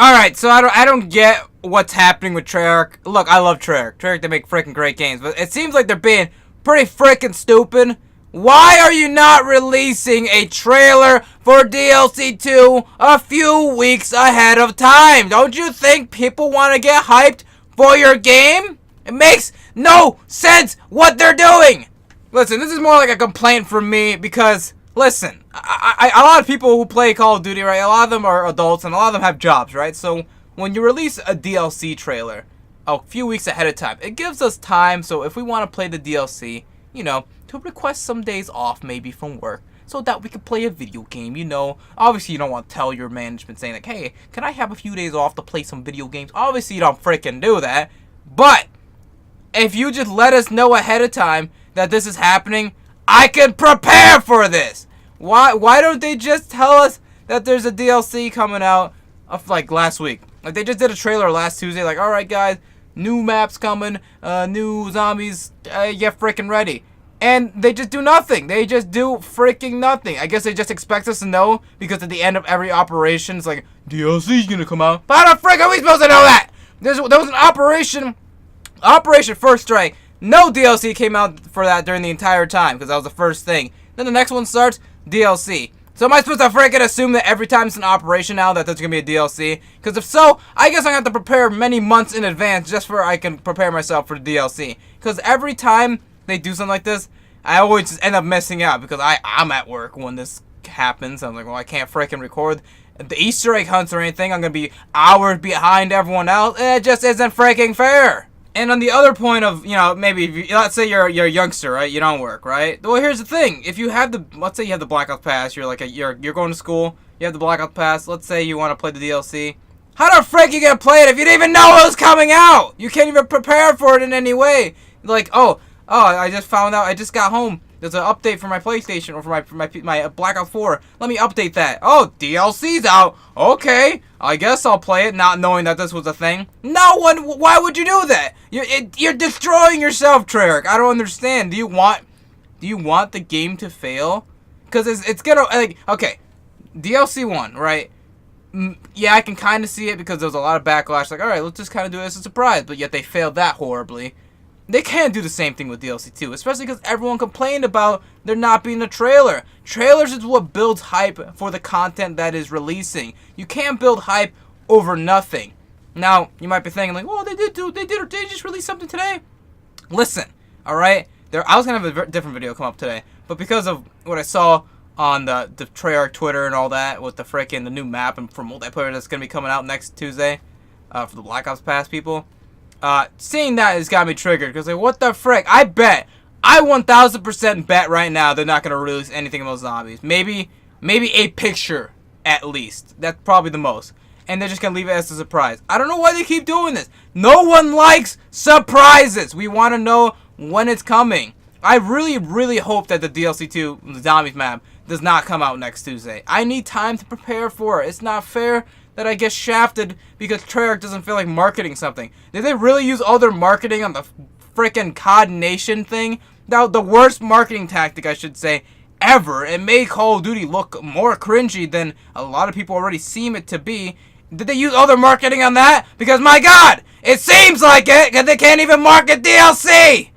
Alright, so I don't get what's happening with Treyarch. Look, I love Treyarch. Treyarch, they make freaking great games, but it seems like they're being pretty freaking stupid. Why are you not releasing a trailer for DLC 2 a few weeks ahead of time? Don't you think people want to get hyped for your game? It makes no sense what they're doing. Listen, this is more like a complaint from me because, listen, a lot of people who play Call of Duty, right, a lot of them are adults and a lot of them have jobs, right? So when you release a DLC trailer a few weeks ahead of time, it gives us time, so if we want to play the DLC, you know, to request some days off maybe from work so that we can play a video game, you know. Obviously, you don't want to tell your management saying like, hey, can I have a few days off to play some video games? Obviously, you don't freaking do that. But if you just let us know ahead of time that this is happening, I can prepare for this. Why don't they just tell us that there's a DLC coming out of like last week? Like they just did a trailer last Tuesday, like, all right guys, new maps coming, new zombies, get freaking ready. And they just do nothing. They just do freaking nothing. I guess they just expect us to know because at the end of every operation, it's like, DLC's gonna come out. But how the frick are we supposed to know that? There was an Operation First Strike. No DLC came out for that during the entire time because that was the first thing. Then the next one starts, DLC. So am I supposed to freaking assume that every time it's an operation now that there's going to be a DLC? Because if so, I guess I have to prepare many months in advance just for I can prepare myself for the DLC. Because every time they do something like this, I always just end up missing out because I'm at work when this happens. I'm like, well, I can't freaking record the Easter egg hunts or anything. I'm going to be hours behind everyone else. It just isn't freaking fair. And on the other point of, you know, maybe if you, let's say you're a youngster, right? You don't work, right? Well, here's the thing. If you have let's say you have the Blackout Pass, you're like you're going to school, you have the Blackout Pass. Let's say you want to play the DLC. How the frick are you gonna play it if you didn't even know it was coming out? You can't even prepare for it in any way. Like, oh, I just found out. I just got home. There's an update for my PlayStation or for my Blackout 4. Let me update that. Oh, DLC's out. Okay, I guess I'll play it, not knowing that this was a thing. No one. Why would you do that? You're destroying yourself, Treyarch. I don't understand. Do you want the game to fail? Because it's gonna, like, okay, DLC 1, right? Yeah, I can kind of see it because there was a lot of backlash. Like, all right, let's just kind of do it as a surprise. But yet they failed that horribly. They can't do the same thing with DLC 2, especially because everyone complained about there not being a trailer. Trailers is what builds hype for the content that is releasing. You can't build hype over nothing. Now, you might be thinking like, well, they just released something today. Listen, all right? I was going to have a different video come up today, but because of what I saw on the Treyarch Twitter and all that with the new map and for multiplayer that's going to be coming out next Tuesday for the Black Ops Pass people, seeing that has got me triggered because like, what the frick? I 1000% bet right now they're not going to release anything about zombies. Maybe a picture at least. That's probably the most. And they're just going to leave it as a surprise. I don't know why they keep doing this. No one likes surprises. We want to know when it's coming. I really, really hope that the DLC 2 the Zombies map does not come out next Tuesday. I need time to prepare for it. It's not fair that I get shafted because Treyarch doesn't feel like marketing something. Did they really use all their marketing on the freaking COD Nation thing? Now, the worst marketing tactic, I should say, ever. It made Call of Duty look more cringy than a lot of people already seem it to be. Did they use all their marketing on that? Because, my God, it seems like it, because they can't even market DLC!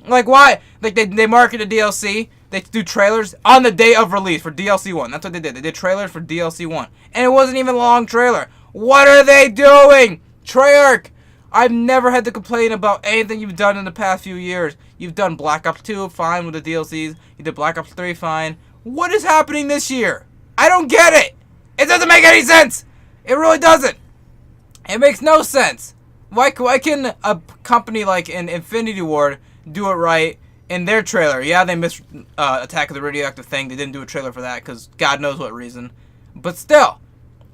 Like, why? Like, they marketed DLC. They do trailers on the day of release for DLC 1. That's what they did. They did trailers for DLC 1. And it wasn't even a long trailer. What are they doing? Treyarch, I've never had to complain about anything you've done in the past few years. You've done Black Ops 2, fine with the DLCs. You did Black Ops 3, fine. What is happening this year? I don't get it. It doesn't make any sense. It really doesn't. It makes no sense. Why can a company like an Infinity Ward do it right in their trailer? Yeah, they missed Attack of the Radioactive thing. They didn't do a trailer for that because God knows what reason. But still,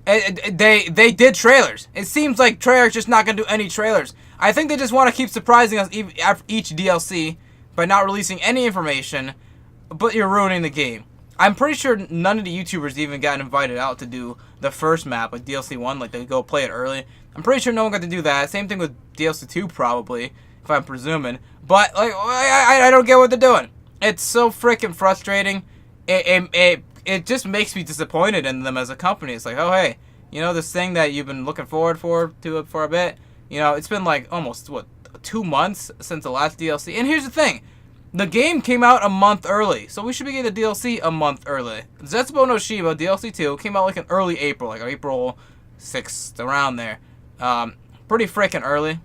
they did trailers. It seems like Treyarch's just not going to do any trailers. I think they just want to keep surprising us after each DLC by not releasing any information, but you're ruining the game. I'm pretty sure none of the YouTubers even got invited out to do the first map, like DLC 1, like they go play it early. I'm pretty sure no one got to do that. Same thing with DLC 2, probably, if I'm presuming. But, like, I don't get what they're doing. It's so freaking frustrating. It just makes me disappointed in them as a company. It's like, oh, hey, You know, this thing that you've been looking forward to for a bit. You know, it's been like almost, what, 2 months since the last DLC. And here's the thing. The game came out a month early, so we should be getting the DLC a month early. Zetsubo no Shiba DLC 2 came out like in early April, like April 6th, around there. Pretty freaking early.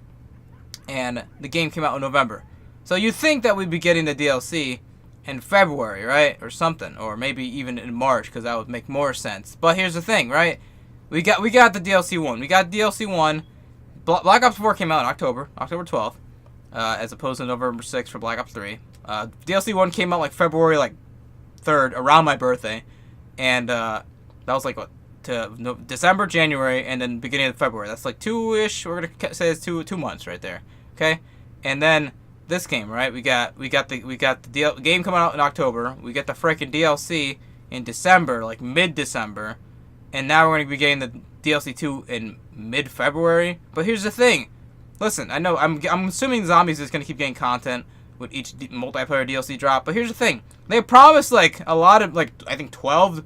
And the game came out in November. So you'd think that we'd be getting the DLC in February, right? Or something. Or maybe even in March, because that would make more sense. But here's the thing, right? We got the DLC 1. We got DLC 1. Black Ops 4 came out in October 12th. As opposed to November 6th for Black Ops 3. DLC 1 came out like February 3rd, around my birthday. And that was like, what, December, January, and then beginning of February. That's like 2-ish. We're going to say it's 2 months right there. Okay? And then this game, right? We got the game coming out in October. We get the freaking DLC in December, like mid-December. And now we're going to be getting the DLC 2 in mid-February. But here's the thing. Listen, I know I'm assuming Zombies is going to keep getting content with each multiplayer DLC drop. But here's the thing. They promised like a lot of, like, I think 12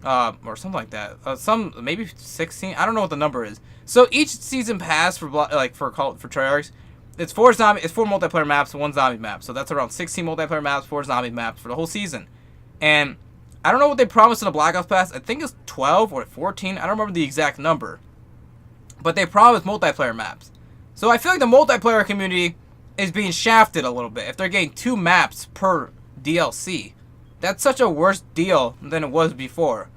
or something like that. Some maybe 16. I don't know what the number is. So each season pass for Treyarch, it's 4 multiplayer maps and 1 zombie map. So that's around 16 multiplayer maps, 4 zombie maps for the whole season. And I don't know what they promised in the Black Ops Pass. I think it's 12 or 14. I don't remember the exact number. But they promised multiplayer maps. So I feel like the multiplayer community is being shafted a little bit if they're getting 2 maps per DLC. That's such a worse deal than it was before.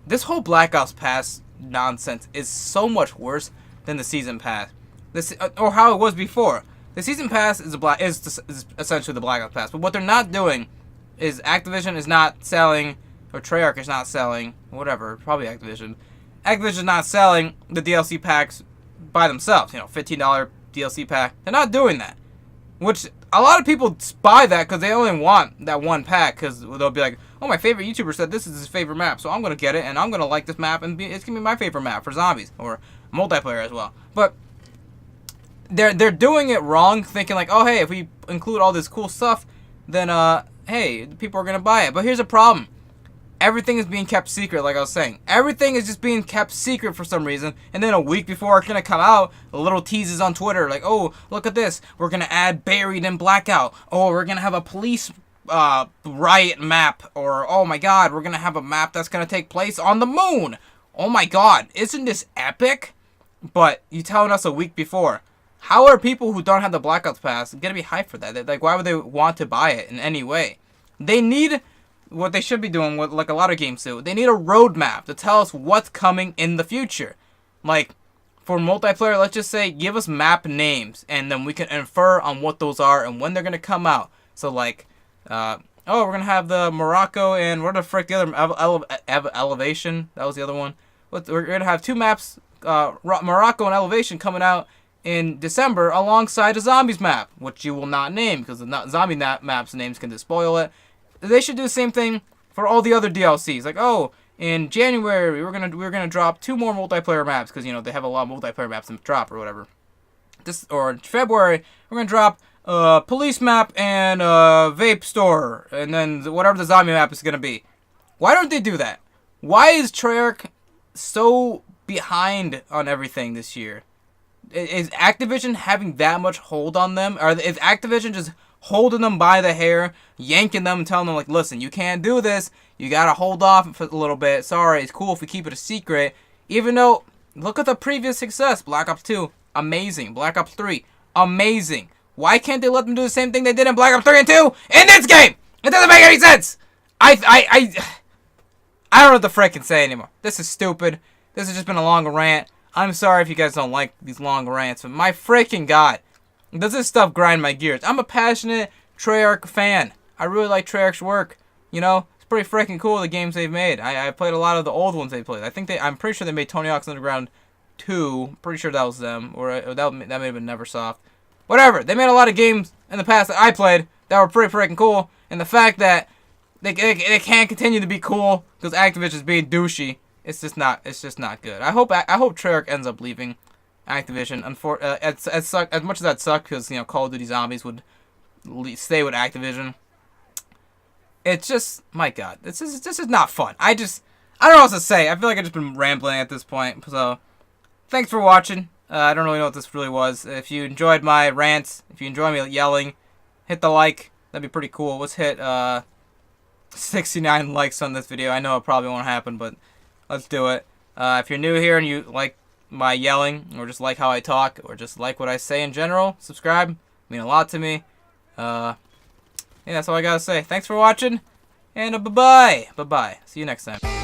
This whole Black Ops Pass nonsense is so much worse than the Season Pass. Or how it was before. The Season Pass is essentially the Black Ops Pass. But what they're not doing is Activision is not selling, or Treyarch is not selling, whatever, probably Activision. Activision is not selling the DLC packs by themselves. You know, $15 DLC pack. They're not doing that. Which, a lot of people buy that because they only want that one pack. Because they'll be like, oh, my favorite YouTuber said this is his favorite map. So I'm going to get it and I'm going to like this map. And it's going to be my favorite map for zombies. Or multiplayer as well. But they're doing it wrong. Thinking like, oh, hey, if we include all this cool stuff, then, hey, people are going to buy it. But here's the problem. Everything is being kept secret, like I was saying. Everything is just being kept secret for some reason. And then a week before it's going to come out, little teases on Twitter. Like, oh, look at this. We're going to add Buried and Blackout. Oh, we're going to have a police riot map. Or, oh my god, we're going to have a map that's going to take place on the moon. Oh my god, isn't this epic? But you telling us a week before. How are people who don't have the Black Ops Pass going to be hyped for that? Like, why would they want to buy it in any way? They need... what they should be doing, what like a lot of games do, they need a roadmap to tell us what's coming in the future. Like, for multiplayer, let's just say, give us map names, and then we can infer on what those are and when they're going to come out. So, like, oh, we're going to have the Morocco and, what the frick, the other, Elevation, that was the other one. We're going to have 2 maps, Morocco and Elevation, coming out in December alongside a Zombies map, which you will not name, because the zombie maps names can just spoil it. They should do the same thing for all the other DLCs. Like, oh, in January we're gonna drop 2 more multiplayer maps because, you know, they have a lot of multiplayer maps to drop or whatever. Or in February we're gonna drop police map and vape store, and then whatever the zombie map is gonna be. Why don't they do that? Why is Treyarch so behind on everything this year? Is Activision having that much hold on them? Or is Activision just holding them by the hair, yanking them and telling them, like, listen, you can't do this. You gotta hold off for a little bit. Sorry, it's cool if we keep it a secret. Even though, look at the previous success. Black Ops 2, amazing. Black Ops 3, amazing. Why can't they let them do the same thing they did in Black Ops 3 and 2 in this game? It doesn't make any sense. I don't know what to frickin' say anymore. This is stupid. This has just been a long rant. I'm sorry if you guys don't like these long rants, but my freaking god, does this stuff grind my gears? I'm a passionate Treyarch fan. I really like Treyarch's work. You know, it's pretty freaking cool, the games they've made. I played a lot of the old ones they played. I'm pretty sure they made Tony Hawk's Underground 2. Pretty sure that was them. Or that may have been Neversoft. Whatever. They made a lot of games in the past that I played that were pretty freaking cool. And the fact that they can't continue to be cool because Activision is being douchey, it's just not good. I hope Treyarch ends up leaving Activision. As much as that sucked, because, you know, Call of Duty Zombies would stay with Activision. It's just, my god, this is not fun. I don't know what else to say. I feel like I've just been rambling at this point. So, thanks for watching. I don't really know what this really was. If you enjoyed my rants, if you enjoy me yelling, hit the like. That'd be pretty cool. Let's hit 69 likes on this video. I know it probably won't happen, but let's do it. If you're new here and you like my yelling, or just like how I talk, or just like what I say in general, subscribe. It means a lot to me. Yeah, that's all I gotta say. Thanks for watching, and bye-bye. Bye-bye. See you next time.